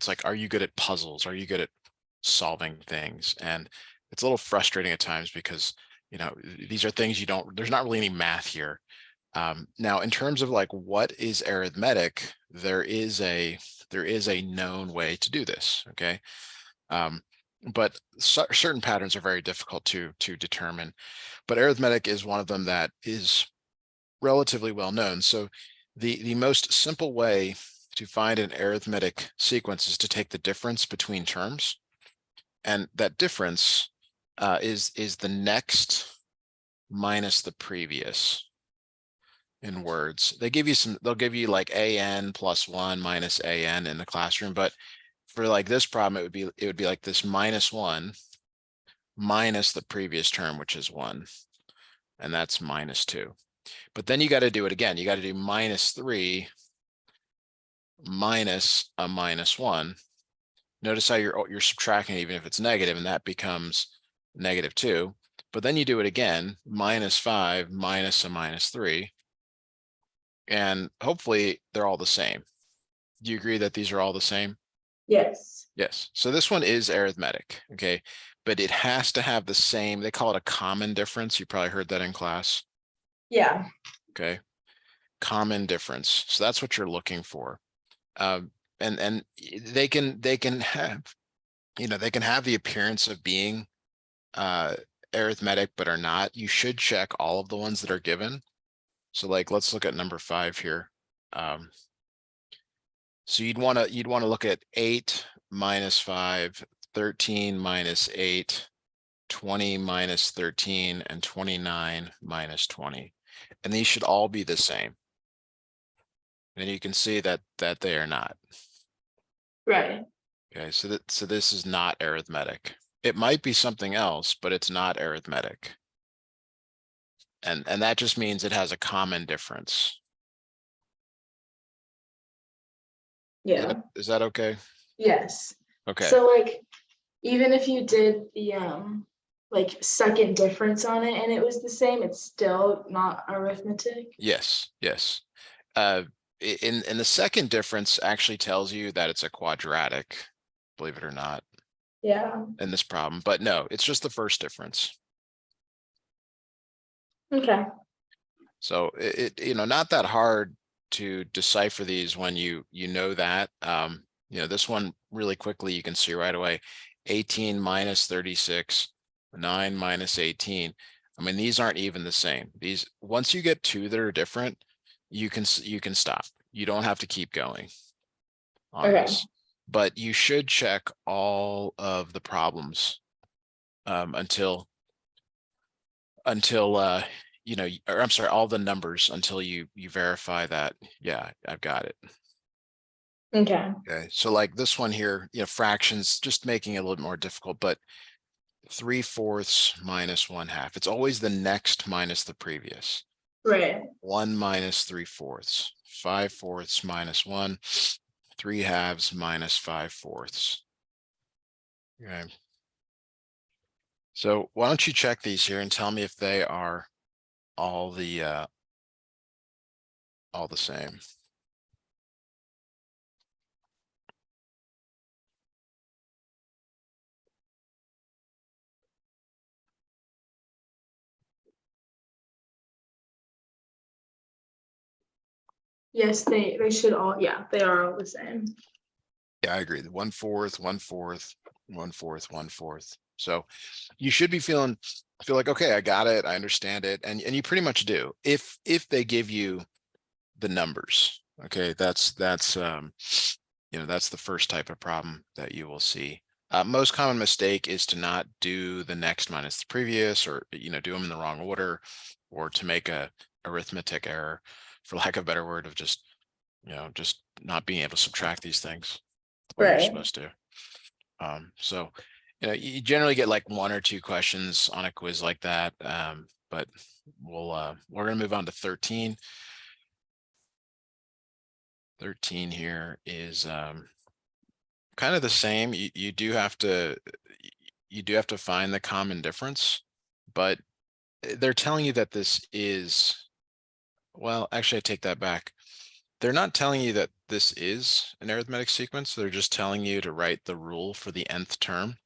it's like, are you good at puzzles? Are you good at solving things? And it's a little frustrating at times because, you know, these are things you don't, there's not really any math here. Now, in terms of like what is arithmetic, there is a known way to do this. Okay, but certain patterns are very difficult to determine. But arithmetic is one of them that is relatively well known. So the most simple way to find an arithmetic sequence is to take the difference between terms, and that difference is the next minus the previous. In words, they give you some, they'll give you like an plus 1 minus an in the classroom, but for like this problem, it would be like this minus 1 minus the previous term, which is 1, and that's minus 2. But then you got to do it again. You got to do minus 3 minus a minus 1. Notice how you're subtracting even if it's negative, and that becomes negative 2. But then you do it again, minus 5 minus a minus 3. And hopefully they're all the same. Do you agree that these are all the same? Yes. Yes. So this one is arithmetic, okay? But it has to have the same, they call it a common difference. You probably heard that in class. Yeah. Okay. Common difference. So that's what you're looking for. And they can have, you know, they can have the appearance of being arithmetic, but are not. You should check all of the ones that are given. So like, let's look at number 5 here. So you'd want to look at 8 minus 5, 13 minus 8, 20 minus 13, and 29 minus 20. And these should all be the same. And you can see that they are not. Right. Okay, so this is not arithmetic. It might be something else, but it's not arithmetic. And that just means it has a common difference. Yeah. Is that okay? Yes. Okay. So like, even if you did the like second difference on it and it was the same, it's still not arithmetic. Yes. Yes. In the second difference actually tells you that it's a quadratic, believe it or not, Yeah. in this problem. But no, it's just the first difference. Okay. So you know, not that hard to decipher these when you know that. You know, this one really quickly you can see right away. 18 minus 36, 9 minus 18. I mean, these aren't even the same. These, once you get two that are different, you can stop. You don't have to keep going on Okay. this, but you should check all of the problems until you know, or I'm sorry, all the numbers until you verify that, yeah, I've got it. Okay. Okay, so like this one here, you know, fractions, just making it a little more difficult, but 3/4 minus 1/2. It's always the next minus the previous. Right. 1 minus 3/4. 5/4 minus 1. 3/2 minus 5/4. Okay. So why don't you check these here and tell me if they are all the same. Yes, they should all, yeah, they are all the same. Yeah, I agree. 1/4, 1/4, 1/4, 1/4. So you should be feel like, okay, I got it, I understand it, and you pretty much do. If they give you the numbers, okay, that's you know, that's the first type of problem that you will see. Most common mistake is to not do the next minus the previous, or, you know, do them in the wrong order, or to make a arithmetic error, for lack of a better word, of just, you know, just not being able to subtract these things the way you're Right. supposed to. So, you know, you generally get like 1 or 2 questions on a quiz like that. But we're gonna move on to 13. 13 here is kind of the same. You do have to find the common difference, but they're telling you that this is, well, actually I take that back. They're not telling you that this is an arithmetic sequence. They're just telling you to write the rule for the nth term.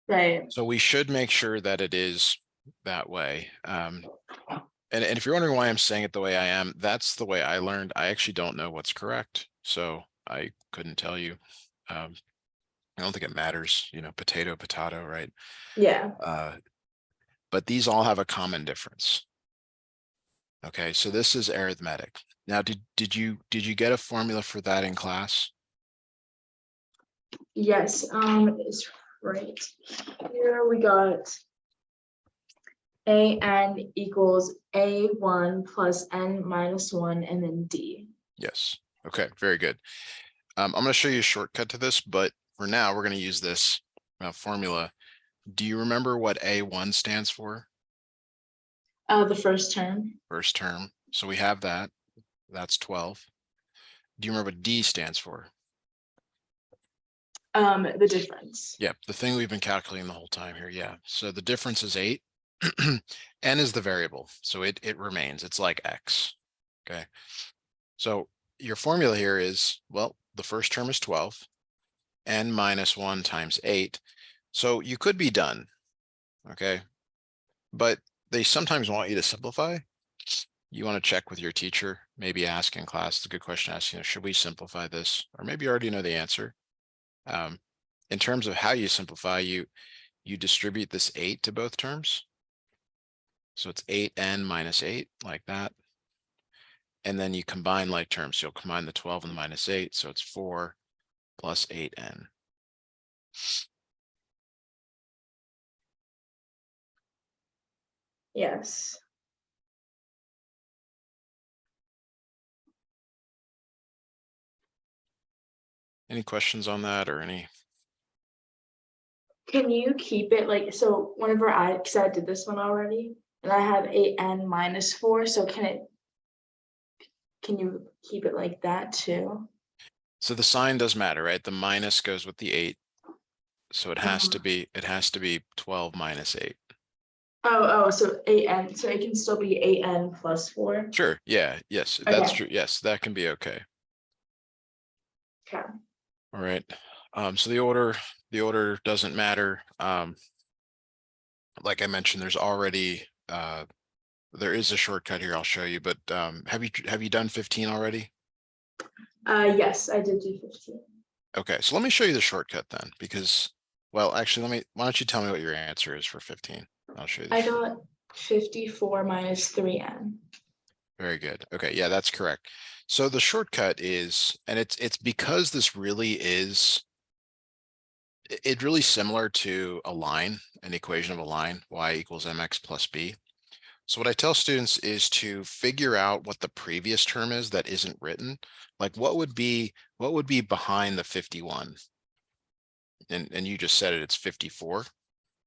Right. So we should make sure that it is that way. And if you're wondering why I'm saying it the way I am, that's the way I learned. I actually don't know what's correct, so I couldn't tell you. I don't think it matters, potato, potato, right? Yeah. But these all have a common difference. Okay, so this is arithmetic. Now, did you get a formula for that in class? Yes. It's right here. We got an equals a1 plus n minus 1 and then d. Yes. Okay, very good. I'm going to show you a shortcut to this, but for now, we're going to use this formula. Do you remember what A1 stands for? The first term. First term. So we have that. That's 12. Do you remember what D stands for? The difference. Yep, the thing we've been calculating the whole time here. Yeah. So the difference is 8. N is the variable, so it remains. It's like X. Okay. So your formula here is, well, the first term is 12, n minus 1 times 8. So you could be done. Okay. But they sometimes want you to simplify. You want to check with your teacher, maybe ask in class. It's a good question to ask, should we simplify this? Or maybe you already know the answer. In terms of how you simplify, you distribute this 8 to both terms. So it's 8n minus 8, like that. And then you combine like terms. So you'll combine the 12 and the minus 8. So it's 4 plus 8n. Yes. Any questions on that or any? Can you keep it like, so whenever because I did this one already, and I have 8n minus 4, so can you keep it like that too? So the sign does matter, right? The minus goes with the 8. So it has to be 12 minus 8. So 8n, so it can still be 8n plus 4. Sure. Yeah. Yes, that's Okay. true. Yes, that can be okay. Okay. All right. So the order doesn't matter. Like I mentioned, there's already there is a shortcut here I'll show you, but have you done 15 already? Yes, I did do 15. Okay, so let me show you the shortcut then, because, well, actually, why don't you tell me what your answer is for 15? I'll show you the I shortcut. got 54 minus 3n. Very good. Okay, yeah, that's correct. So the shortcut is, and it's because this really is, it's really similar to a line, an equation of a line, y equals mx plus b. So what I tell students is to figure out what the previous term is that isn't written. Like what would be behind the 51? And you just said it, it's 54.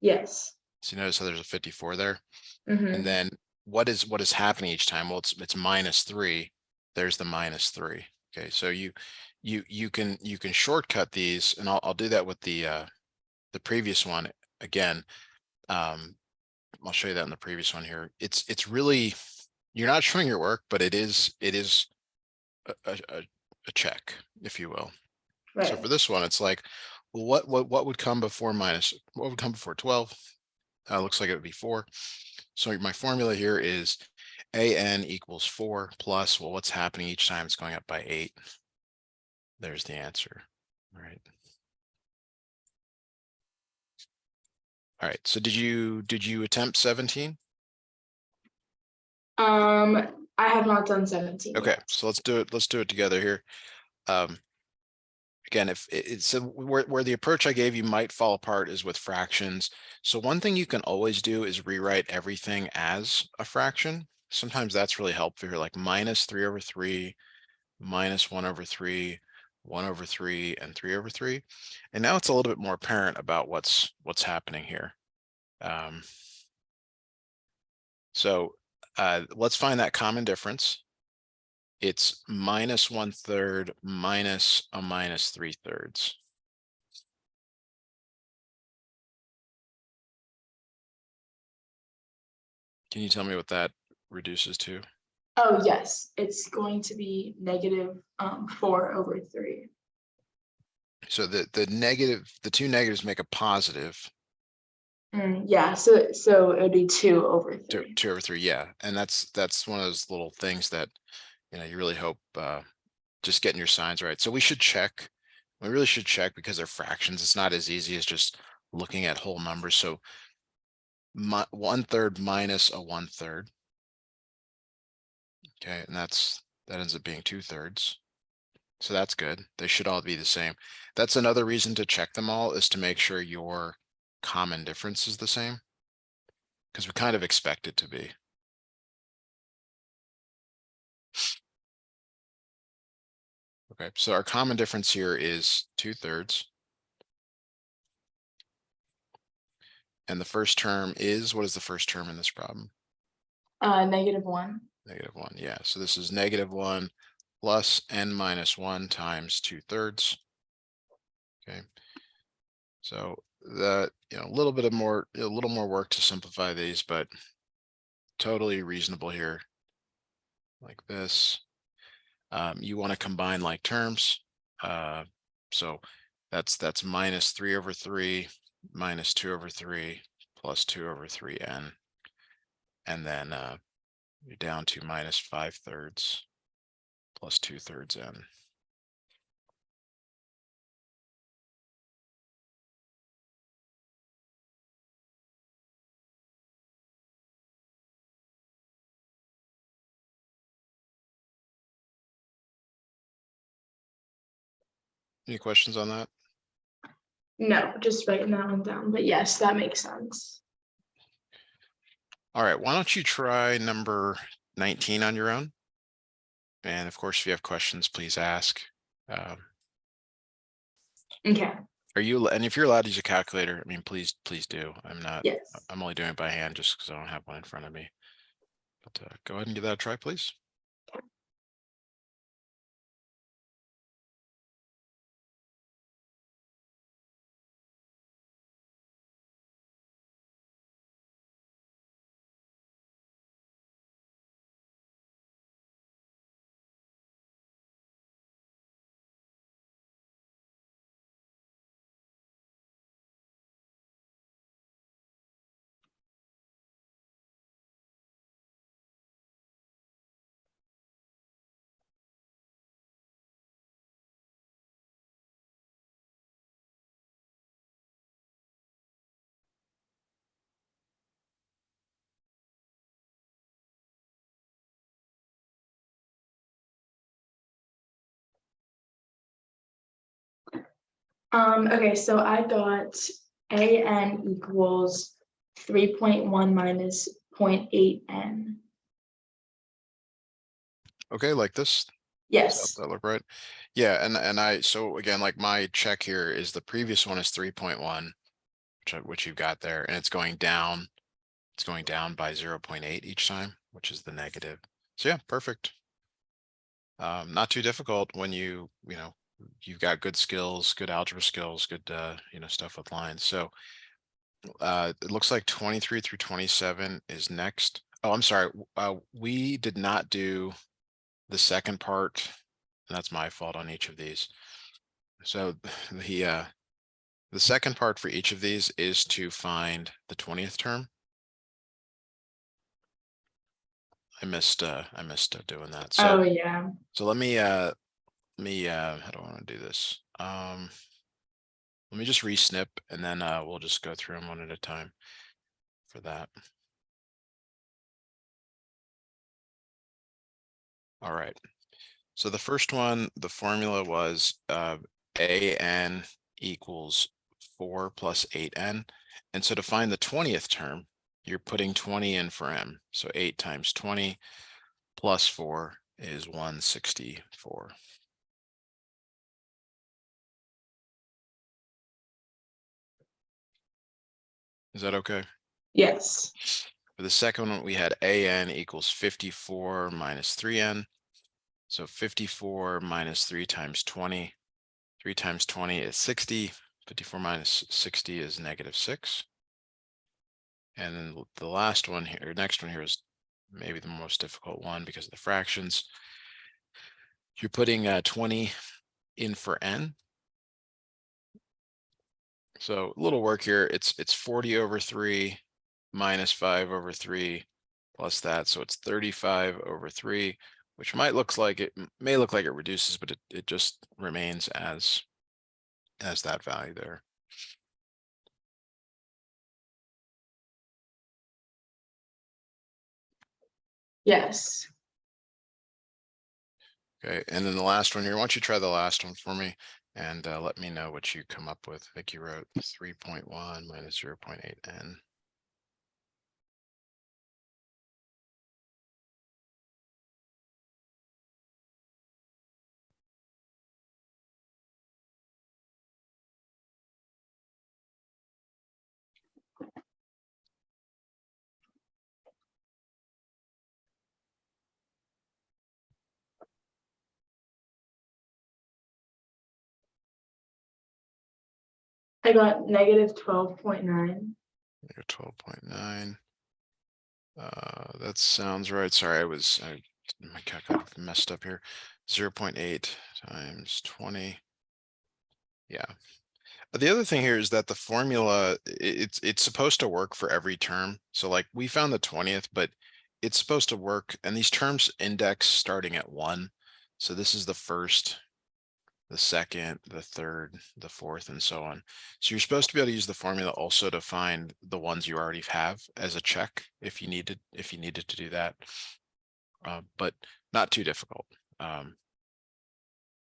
Yes. So you notice how there's a 54 there. And Mm-hmm. then what is happening each time? Well, it's minus 3. There's the minus 3. Okay, so you can shortcut these, and I'll do that with the previous one again. I'll show you that in the previous one here. It's really, you're not showing your work, but it is a check, if you will. So Right. for this one, it's like, well, what would come before what would come before 12? Looks like it would be 4. So my formula here is an equals 4 plus, well, what's happening each time it's going up by 8. There's the answer. All right. All right. So did you attempt 17? I have not done 17 Okay, yet. so let's do it together here. Again, if it's where the approach I gave you might fall apart is with fractions. So one thing you can always do is rewrite everything as a fraction. Sometimes that's really helpful here, like minus 3 over 3, minus 1 over 3, 1 over 3, and 3 over 3. And now it's a little bit more apparent about what's happening here. So let's find that common difference. It's minus 1/3 minus a minus 3/3. Can you tell me what that reduces to? Oh, yes, it's going to be negative 4/3. So the two negatives make a positive. Yeah, so it would be 2/3. 2/3, yeah. And that's one of those little things that, you really hope just getting your signs right. So we should check. We really should check because they're fractions. It's not as easy as just looking at whole numbers. So 1/3 minus a 1/3. Okay, and that ends up being 2/3. So that's good. They should all be the same. That's another reason to check them all, is to make sure your common difference is the same, because we kind of expect it to be. Okay, so our common difference here is 2/3. And the first term is, what is the first term in this problem? -1. -1, yeah. So this is -1 plus n minus 1 times 2/3. Okay. So that, a little more work to simplify these, but totally reasonable here. Like this. You want to combine like terms. So that's -3/3 minus 2/3 plus 2/3n. And then you're down to -5/3 plus 2/3 n. Any questions on that? No, just writing that one down, but yes, that makes sense. All right, why don't you try number 19 on your own? And of course, if you have questions, please ask. Okay, And if you're allowed to use a calculator, I mean, please do. yes. I'm only doing it by hand just because I don't have one in front of me. But go ahead and give that a try, please. Okay, so I got an equals 3.1 minus 0.8n. Okay, like this. Yes. That look right? Yeah, and so again, like my check here is the previous one is 3.1, which you've got there, and it's going down. It's going down by 0.8 each time, which is the negative. So yeah, perfect. Not too difficult when you've got good skills, good algebra skills, good stuff with lines. So it looks like 23 through 27 is next. Oh, I'm sorry. We did not do the second part. And that's my fault on each of these. So the second part for each of these is to find the 20th term. I missed doing that. So Oh, yeah. so let me how do I want to do this? Let me just re-snip and then we'll just go through them one at a time for that. All right. So the first one, the formula was an equals 4 plus 8n. And so to find the 20th term, you're putting 20 in for m. So 8 times 20 plus 4 is 164. Is that okay? Yes. For the second one, we had an equals 54 minus 3n. So 54 minus 3 times 20. 3 times 20 is 60. 54 minus 60 is -6. And then the last one here, next one here is maybe the most difficult one because of the fractions. You're putting 20 in for n. So a little work here. It's 40 over 3 minus 5 over 3 plus that. So it's 35 over 3, which may look like it reduces, but it just remains as that value there. Yes. Okay, and then the last one here, why don't you try the last one for me and let me know what you come up with. I think you wrote 3.1 minus 0.8 n. I got negative 12.9. 12.9. That sounds right. Sorry, my calculator messed up here. 0.8 times 20. Yeah. The other thing here is that the formula, it's supposed to work for every term. So like we found the 20th, but it's supposed to work, and these terms index starting at 1. So this is the first, the second, the third, the fourth, and so on. So you're supposed to be able to use the formula also to find the ones you already have as a check if you needed to do that, but not too difficult.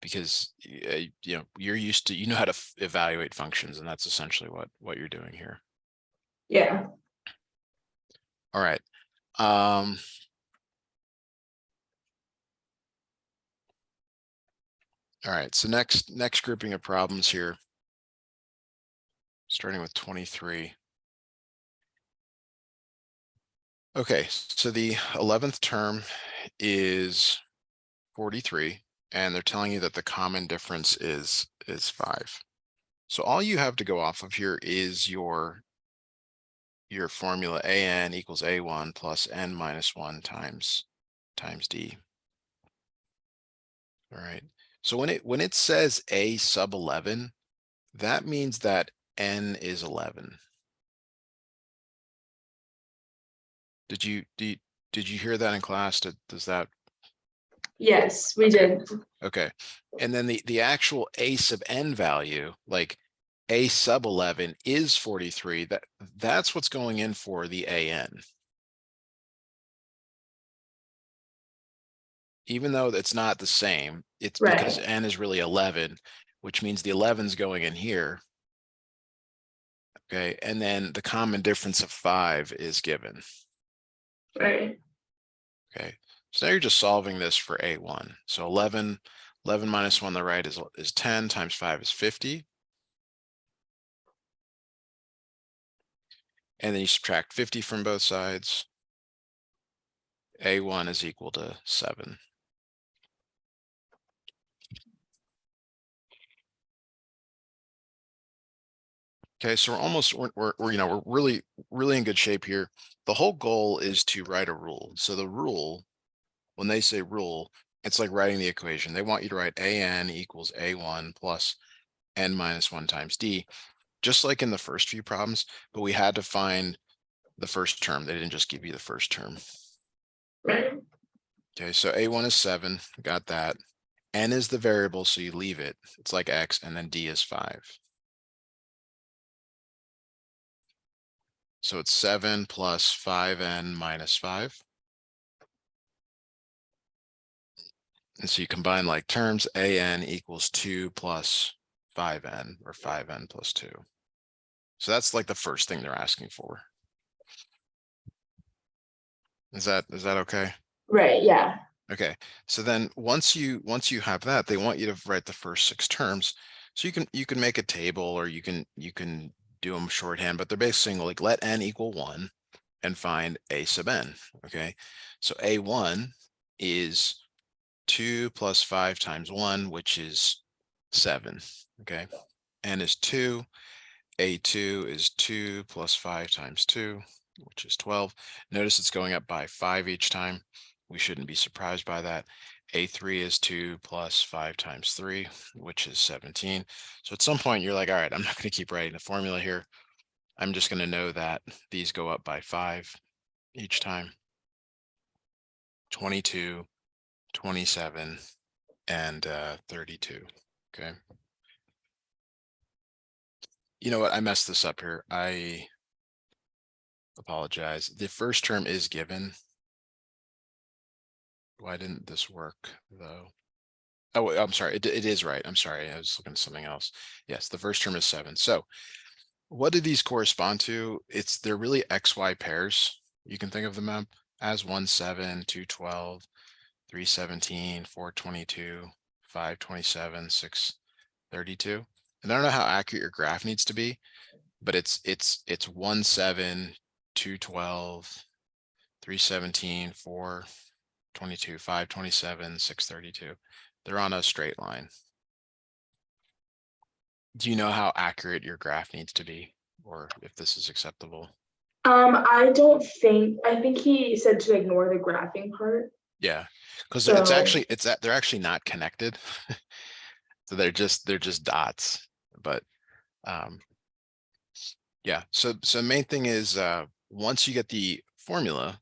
Because you're used to, how to evaluate functions, and that's essentially what you're doing here. Yeah. All right. All right, so next grouping of problems here, starting with 23. Okay, so the 11th term is 43, and they're telling you that the common difference is 5. So all you have to go off of here is your formula an equals a1 plus n minus 1 times d. All right. So when it says a sub 11, that means that n is 11. Did you hear that in class? Does that? Yes, we Okay. did. Okay. And then the actual a sub n value, like a sub 11 is 43. That's what's going in for the an. Even though it's not the same, it's because Right. n is really 11, which means the 11 is going in here. Okay, and then the common difference of 5 is given. Right. Okay, so now you're just solving this for a1. So 11 minus 1 on the right is 10 times 5 is 50. And then you subtract 50 from both sides. A1 is equal to 7. Okay, so we're really in good shape here. The whole goal is to write a rule. So the rule, when they say rule, it's like writing the equation. They want you to write an equals a1 plus n minus 1 times d, just like in the first few problems, but we had to find the first term. They didn't just give you the first term. Right. Okay, so a1 is 7, got that. N is the variable, so you leave it. It's like x, and then d is 5. So it's 7 plus 5n minus 5. And so you combine like terms, an equals 2 plus 5n, or 5n plus 2. So that's like the first thing they're asking for. Is that okay? Right. Yeah. Okay. So then once you have that, they want you to write the first 6 terms. So you can make a table, or you can do them shorthand, but they're basically saying like let n equal 1 and find a sub n. Okay. So a1 is 2 plus 5 times 1, which is 7. Okay. N is 2. A2 is 2 plus 5 times 2. which is 12. Notice it's going up by 5 each time. We shouldn't be surprised by that. A3 is 2 plus 5 times 3, which is 17. So at some point you're like, all right, I'm not going to keep writing the formula here. I'm just going to know that these go up by 5 each time. 22, 27, and 32. Okay. You know what? I messed this up here. I apologize. The first term is given. Why didn't this work though? Oh, wait, I'm sorry. It is right. I'm sorry. I was looking at something else. Yes, the first term is 7. So what do these correspond to? They're really XY pairs. You can think of them as 1, 7, 2, 12, 3, 17, 4, 22, 5, 27, 6, 32. And I don't know how accurate your graph needs to be, but it's 1, 7, 2, 12, 3, 17, 4, 22, 5, 27, 6, 32. They're on a straight line. Do you know how accurate your graph needs to be, or if this is acceptable? I think he said to ignore the graphing part. Yeah, because So they're actually not connected. So they're just dots. But yeah, so main thing is once you get the formula,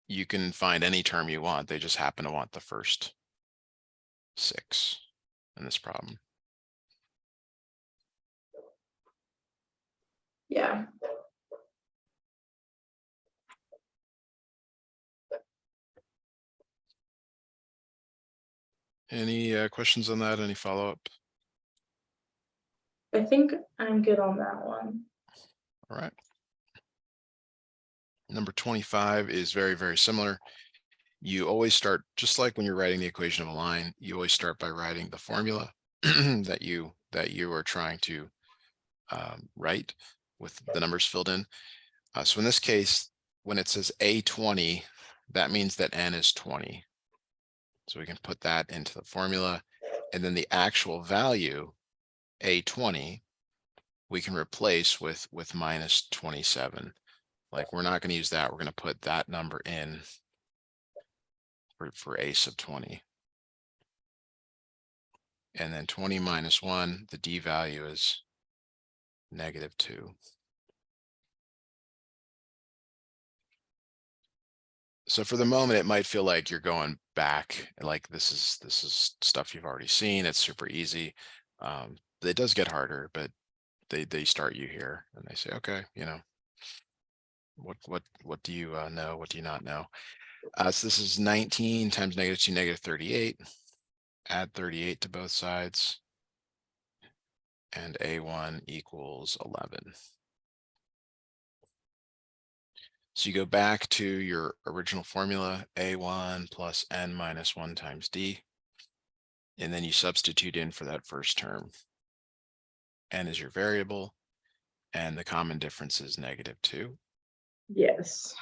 you can find any term you want. They just happen to want the first 6 in this problem. yeah. Any questions on that? Any follow-up? I think I'm good on that one. All right. Number 25 is very, very similar. You always start, just like when you're writing the equation of a line, you always start by writing the formula that you are trying to write with the numbers filled in. So in this case, when it says A20, that means that n is 20. So we can put that into the formula, and then the actual value, A20, we can replace with minus 27. Like, we're not going to use that. We're going to put that number in for a sub 20. And then 20 minus 1, the d value is -2. So for the moment, it might feel like you're going back, like this is stuff you've already seen. It's super easy. It does get harder, but they start you here and they say, okay, you know, what do you know? What do you not know? So this is 19 times -2, -38. Add 38 to both sides, and A1 equals 11. So you go back to your original formula, A1 plus n minus 1 times d, and then you substitute in for that first term. N is your variable, and the common difference is -2. Yes.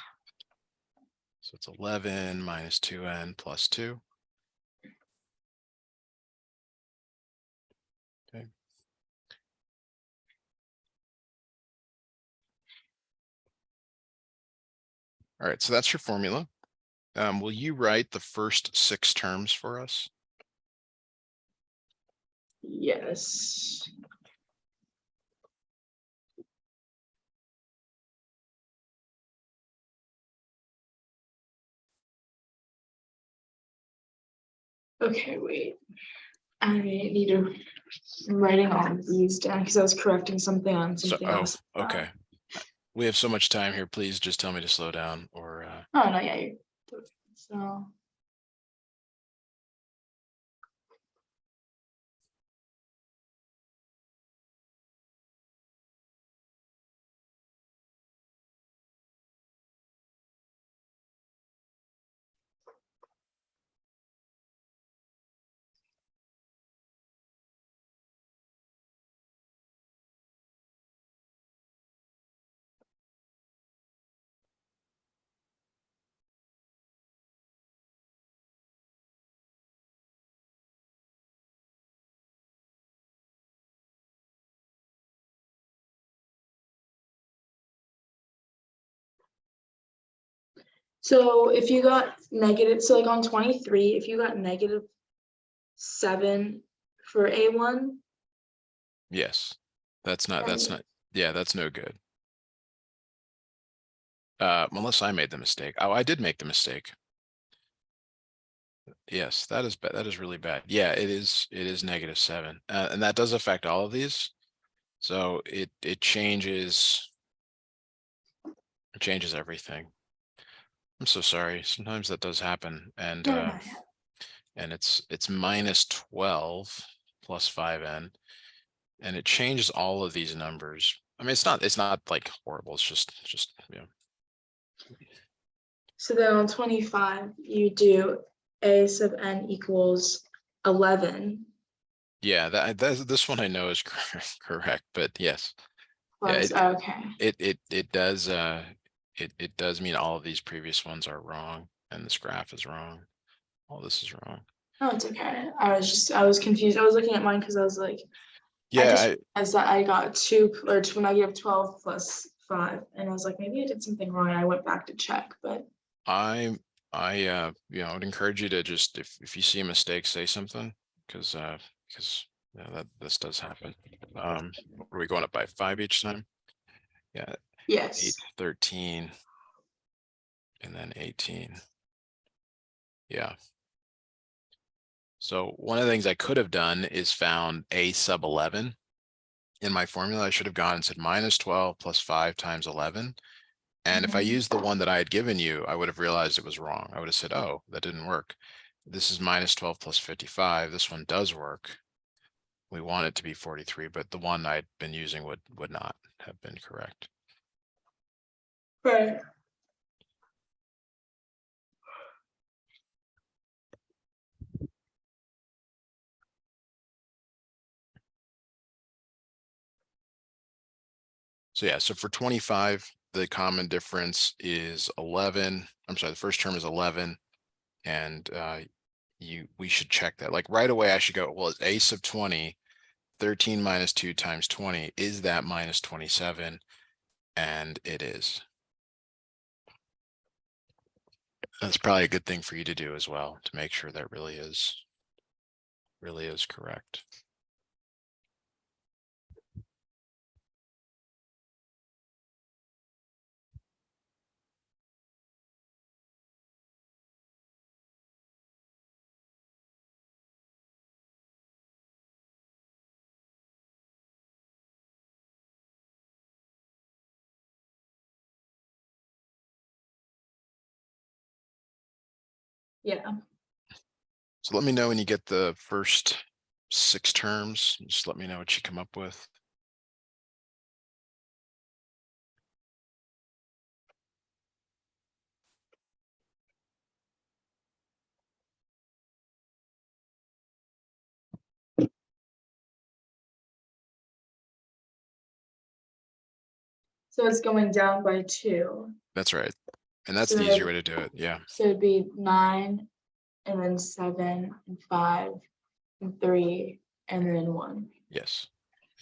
So it's 11 minus 2n plus 2. Okay. All right, so that's your formula. Will you write the first 6 terms for us? Yes. Okay, wait. I need to. I'm writing all of these down because I was correcting something on So, something oh, else. okay. We have so much time here. Please just tell me to slow down, or Oh no, yeah. So So if you got negative, so like on 23, if you got -7 for A1. Yes. That's not, yeah, that's no good. Unless I made the mistake. Oh, I did make the mistake. Yes, that is bad. That is really bad. Yeah, it is -7. And that does affect all of these. So it changes everything. I'm so sorry. Sometimes that does happen. And No. and it's -12 plus 5n, and it changes all of these numbers. I mean, it's not like horrible. It's just So then on 25, you do A sub n equals 11 yeah, this one I know is correct, but yes. Yeah, plus, okay. it does it does mean all of these previous ones are wrong, and this graph is wrong. All this is wrong. No, it's okay. I was confused. I was looking at mine because I was like, Yeah, I thought I got 2 or -12 plus 5. And I was like, maybe I did something wrong. And I went back to check, but I would encourage you to just, if you see a mistake, say something, because yeah, that this does happen. Are we going up by 5 each time? Yeah, 8, yes. 13, and then 18. Yeah. So one of the things I could have done is found A sub 11 in my formula. I should have gone and said -12 plus 5 times 11. And if I used the one that I had given you, I would have realized it was wrong. I would have said, oh, that didn't work. This is -12 plus 55. This one does work. We want it to be 43, but the one I'd been using would not have been correct. Right. So yeah, so for 25, the common difference is 11. I'm sorry, the first term is 11. And we should check that. Like right away, I should go, well, it's A sub 20, 13 minus 2 times 20. Is that -27? And it is. That's probably a good thing for you to do as well, to make sure that really is correct. Yeah. So let me know when you get the first 6 terms. Just let me know what you come up with. So it's going down by 2. That's right. And that's So the easier way then to do it. Yeah. so it'd be 9 and then 7 and 5 and 3 and then 1. Yes.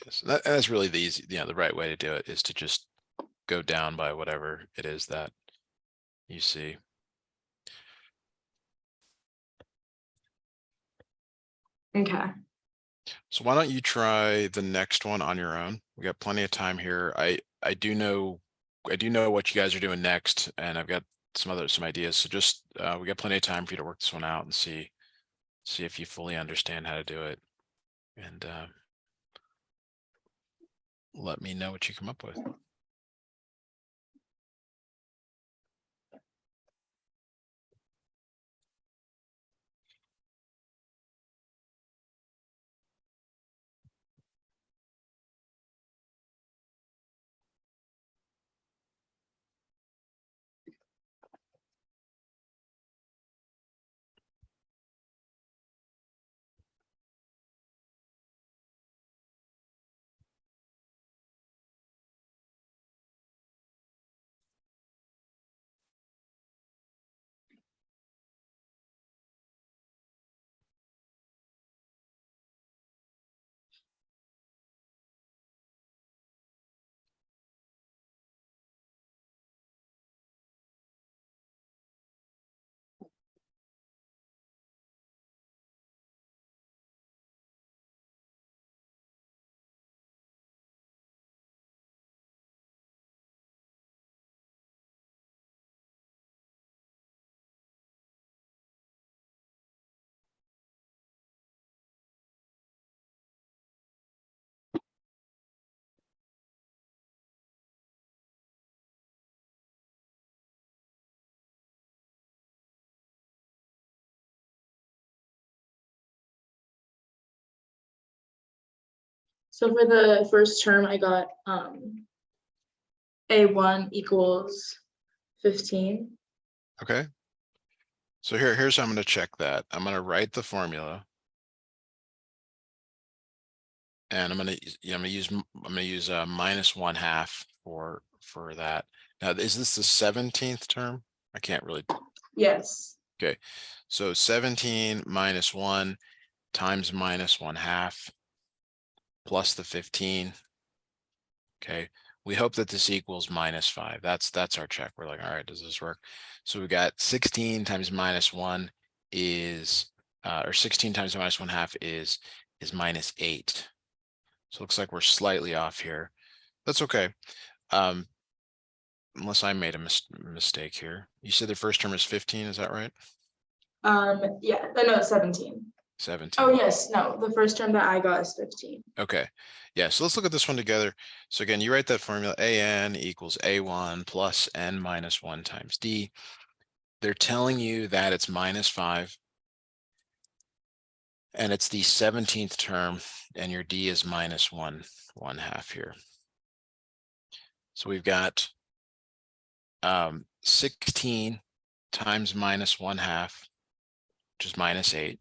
Yes. And that's really the easy, the right way to do it is to just go down by whatever it is that you see. Okay. So why don't you try the next one on your own? We got plenty of time here. I do know what you guys are doing next, and I've got some ideas. So just we got plenty of time for you to work this one out and see if you fully understand how to do it. And let me know what you come up with. So for the first term, I got A1 equals 15. Okay. So here's how I'm going to check that. I'm going to write the formula. And I'm going to use minus 1/2 for that. Now, is this the 17th term? I can't really. Yes. Okay. So 17 minus 1 times minus 1/2 plus the 15. Okay. We hope that this equals -5. That's our check. We're like, all right, does this work? So we got 16 times minus 1 is, or 16 times minus 1/2 is -8. So it looks like we're slightly off here. That's okay. Unless I made a mistake here. You said the first term is 15, is that right? Yeah, no, 17. 17. Oh, yes, no, the first term that I got is 15. Okay. Yeah, so let's look at this one together. So again, you write that formula, an equals a1 plus n minus 1 times d. They're telling you that it's -5. And it's the 17th term, and your d is -1/2 here. So we've got 16 times -1/2, which is -8.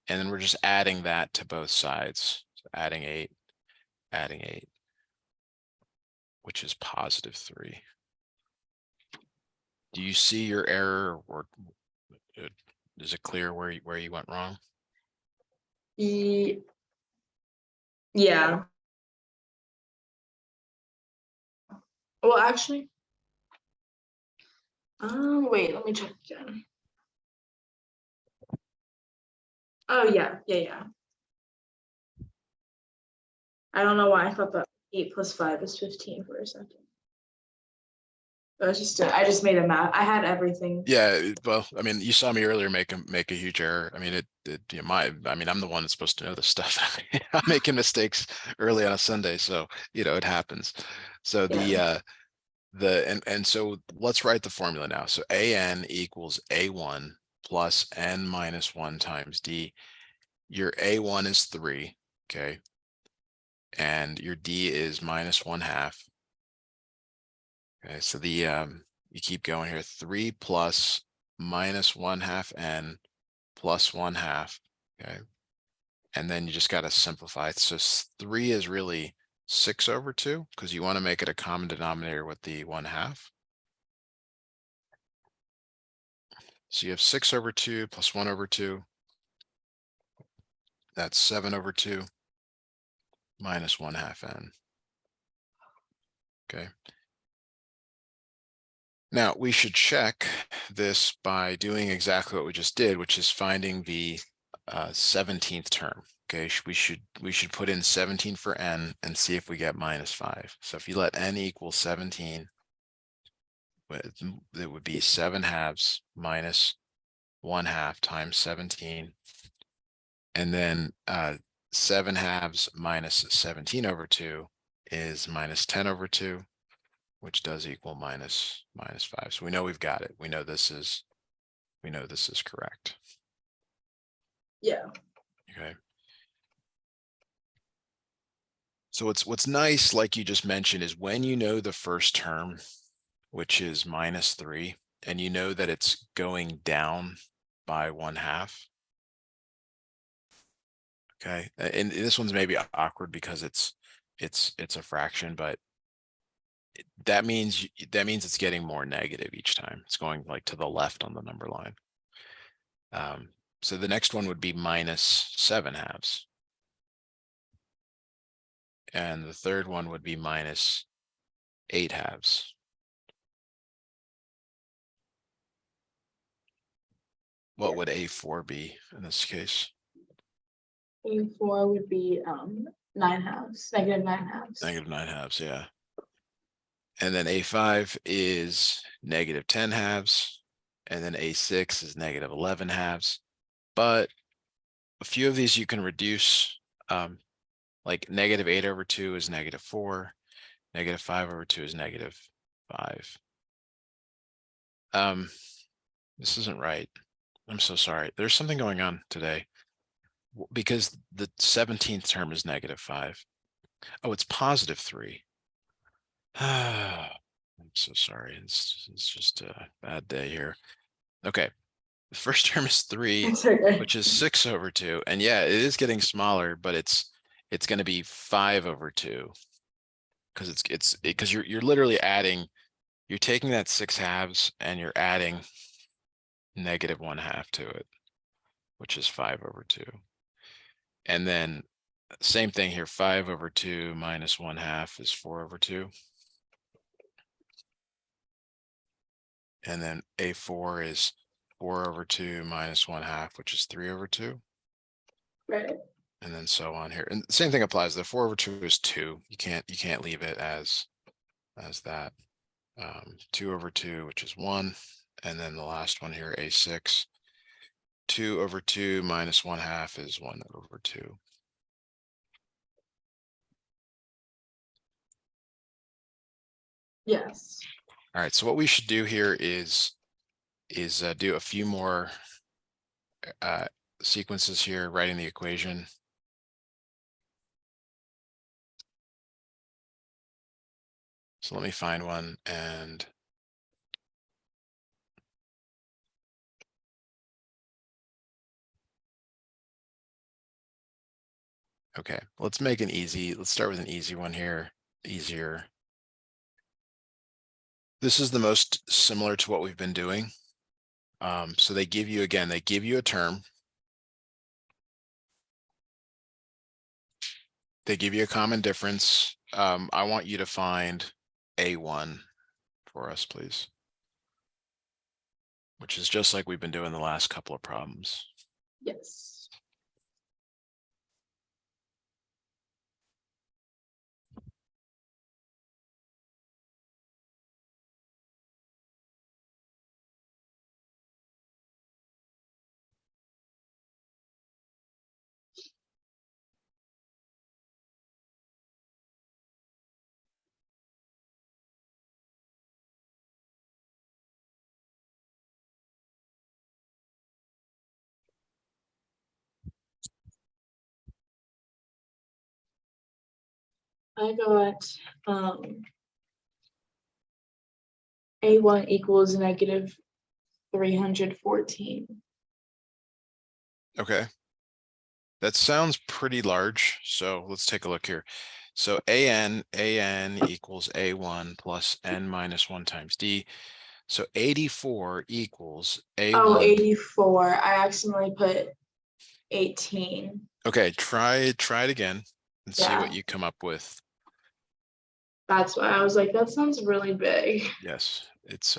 And then we're just adding that to both sides. So adding 8, which is +3. Do you see your error, or is it clear where you went wrong? Yeah. Well, actually, wait, let me check again. Oh, yeah. I don't know why I thought that 8 plus 5 is 15 for a second. I just made a math. I had everything. Yeah, well, I mean, you saw me earlier make a huge error. I mean, I'm the one that's supposed to know this stuff. I'm making mistakes early on a Sunday, so it happens. So Yeah. so let's write the formula now. So an equals a1 plus n minus 1 times d. Your a1 is 3, okay, and your d is -1/2. Okay, so you keep going here. 3 plus -1/2 n plus 1/2. Okay. And then you just got to simplify. So 3 is really 6/2 because you want to make it a common denominator with the 1/2. So you have 6/2 plus 1/2. That's 7/2 minus 1/2 n. Okay. Now we should check this by doing exactly what we just did, which is finding the 17th term. Okay, we should put in 17 for n and see if we get -5. So if you let n equal 17, it would be 7/2 minus 1/2 times 17, and then 7/2 minus 17/2 is -10/2, which does equal -5. So we know we've got it. We know this is correct. Yeah. Okay. So what's nice, like you just mentioned, is when you know the first term, which is -3, and you know that it's going down by 1/2. Okay, and this one's maybe awkward because it's a fraction, but that means it's getting more negative each time. It's going like to the left on the number line. So the next one would be -7/2. And the third one would be -8/2. What would A4 be in this case? A4 would be 9/2, -9/2. -9/2, yeah. And then A5 is -10/2, and then A6 is -11/2. But a few of these you can reduce, like -8/2 is -4, -5/2 is -5. This isn't right. I'm so sorry. There's something going on today. Because the 17th term is -5. Oh, it's +3. I'm so sorry. It's just a bad day here. Okay. The first term is 3, It's okay. which is 6/2. And yeah, it is getting smaller, but it's going to be 5/2. Because you're literally adding, you're taking that 6/2 and you're adding -1/2 to it, which is 5/2. And then same thing here, 5/2 minus 1/2 is 4/2. And then A4 is 4/2 minus 1/2, which is 3/2. Right. And then so on here. And the same thing applies. The 4/2 is 2. You can't leave it as that. 2/2, which is 1. And then the last one here, A6. 2/2 minus 1/2 is 1/2. Yes. All right, so what we should do here is do a few more sequences here, writing the equation. So let me find one, and okay, let's make an easy, let's start with an easy one here, easier. This is the most similar to what we've been doing. So they give you, again, they give you a term. They give you a common difference. I want you to find A1 for us, please. Which is just like we've been doing the last couple of problems. Yes. I got A1 equals -314. Okay. That sounds pretty large. So let's take a look here. So an equals A1 plus n minus 1 times d. So 84 equals A1. Oh, 84. I accidentally put 18. Okay, try it again and see what Yeah. you come up with. That's why I was like, that sounds really big. Yes, it's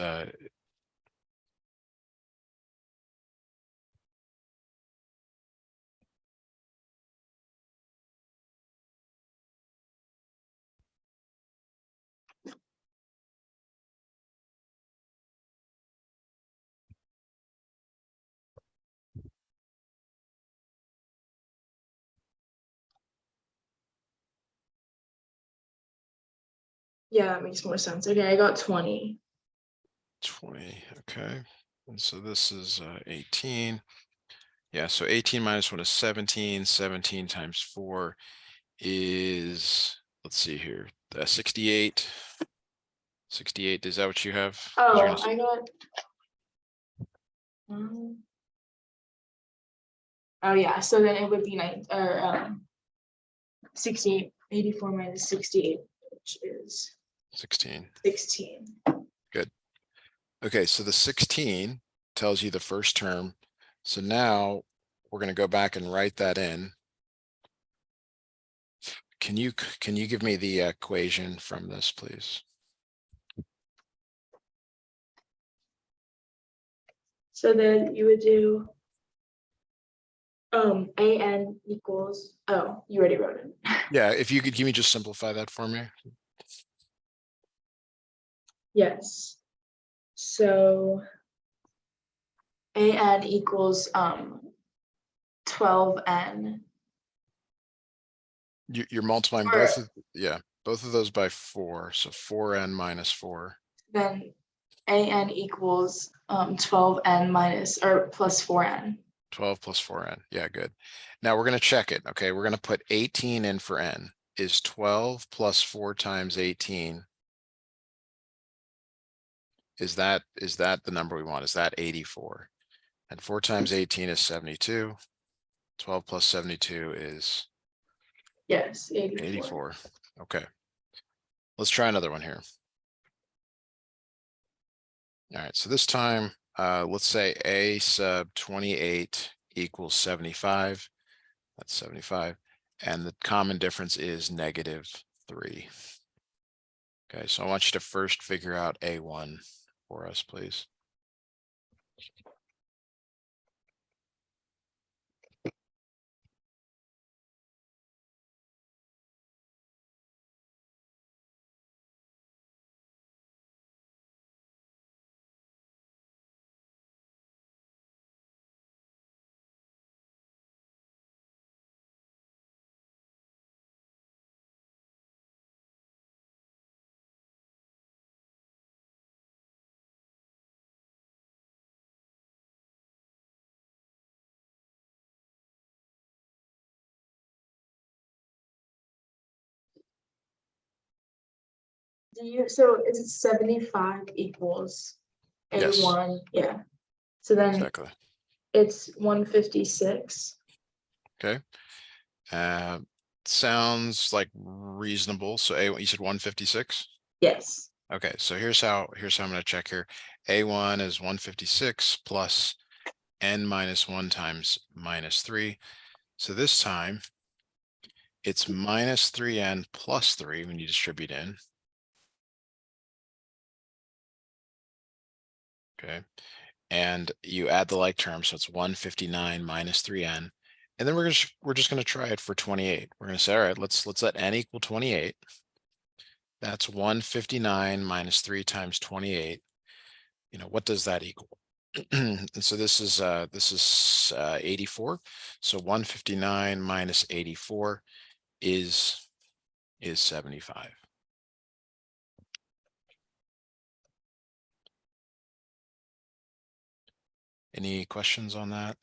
Yeah, that makes more sense. Okay, I got 20. 20. Okay. And so this is 18. Yeah, so 18 minus 1 is 17. 17 times 4 is, let's see here, 68. 68, is that what you have? 'Cause you're Oh, gonna, I got. um, Oh yeah, so then it would be 68. 84 minus 68, which is 16. 16. Good. Okay, so the 16 tells you the first term. So now we're going to go back and write that in. Can you give me the equation from this, please? So then you would do an equals, oh, you already wrote it. Yeah, if you could give me, just simplify that for me. Yes. So an equals 12n. You're multiplying Or both of, yeah, both of those by 4. So 4n minus 4. then an equals 12n minus or plus 4n. 12 plus 4n. Yeah, good. Now we're going to check it. Okay, we're going to put 18 in for n. Is 12 plus 4 times 18? Is that the number we want? Is that 84? And 4 times 18 is 72. 12 plus 72 is Yes, 84. 84. Okay. Let's try another one here. All right, so this time, let's say a sub 28 equals 75. That's 75. And the common difference is -3. Okay, so I want you to first figure out A1 for us, please. So is it 75 equals Yes, A1? Yeah. So then exactly. it's 156. Okay. Sounds like reasonable. So A1, you said 156? Yes. Okay, so here's how I'm going to check here. A1 is 156 plus n minus 1 times -3. So this time it's -3n plus 3 when you distribute in. Okay. And you add the like term, so it's 159 minus 3n. And then we're just going to try it for 28. We're going to say, all right, let's let n equal 28. That's 159 minus 3 times 28. You know, what does that equal? And so this is 84. So 159 minus 84 is 75. Any questions on that?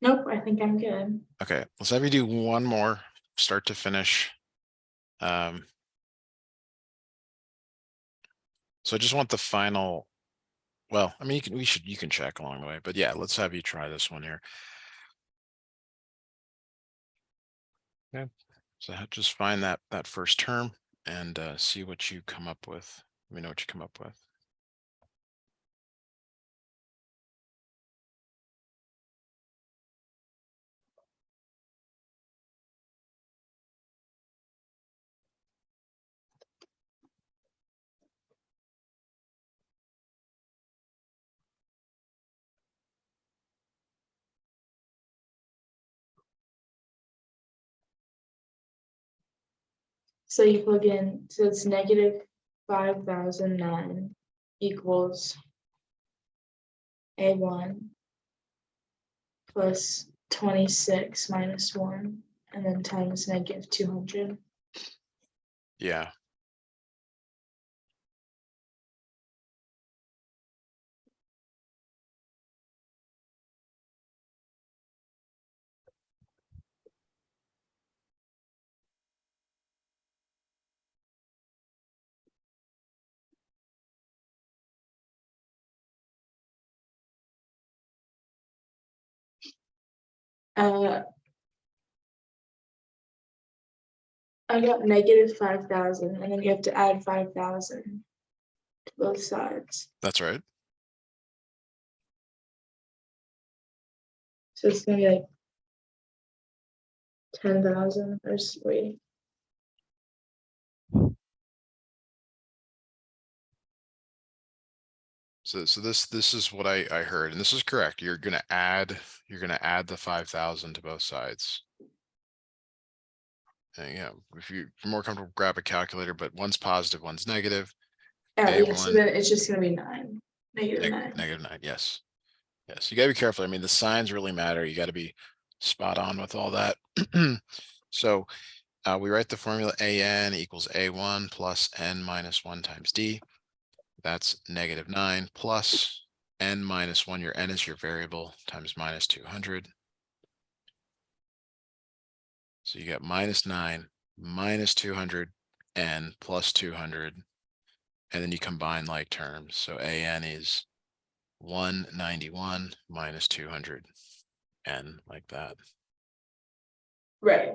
Nope, I think I'm good. Okay, let's have you do one more, start to finish. So I just want the final. Well, I mean, you can check along the way, but yeah, let's have you try this one here. Okay, so just find that first term and see what you come up with. Let me know what you come up with. So you plug in, so it's -5009 equals A1 plus 26 minus 1, and then times -200. Yeah. I got -5000, and then you have to add 5000 to both sides. That's right. So it's gonna be like 10,000 or wait. So this is what I heard, and this is correct. You're gonna add the 5,000 to both sides. And yeah, if you're more comfortable, grab a calculator, but one's positive, one's negative. Yeah, so A1 then it's just gonna be 9, -9. -9. Yes. Yes, you gotta be careful. I mean, the signs really matter. You gotta be spot on with all that. So we write the formula AN equals A1 plus N minus 1 times D. That's -9 plus n minus 1, your n is your variable, times minus 200. So you get minus 9 minus 200 n plus 200, and then you combine like terms. So an is 191 minus 200 n, like that. Right.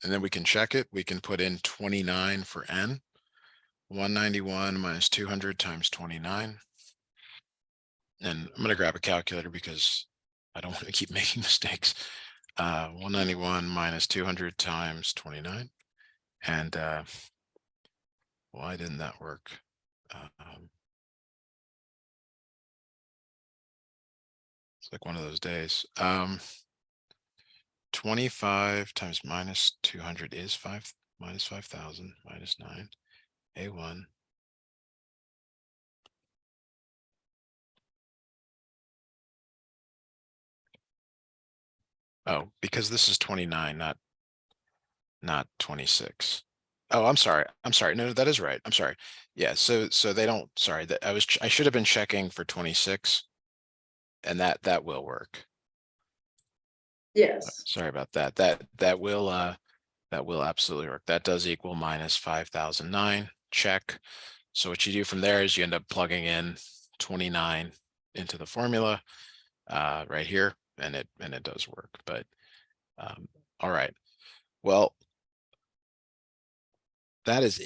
And then we can check it. We can put in 29 for n. 191 minus 200 times 29. And I'm going to grab a calculator because I don't want to keep making mistakes. 191 minus 200 times 29. And why didn't that work? It's like one of those days. 25 times minus 200 is 5, minus 5,000, minus 9, a1. Oh, because this is 29, not 26. Oh, I'm sorry. No, that is right. I'm sorry. Yeah, so they don't, sorry, that I should have been checking for 26, and that will work. Yes. Sorry about that. That will absolutely work. That does equal minus 5,009. Check. So what you do from there is you end up plugging in 29 into the formula right here, and it does work. But all right. Well, that is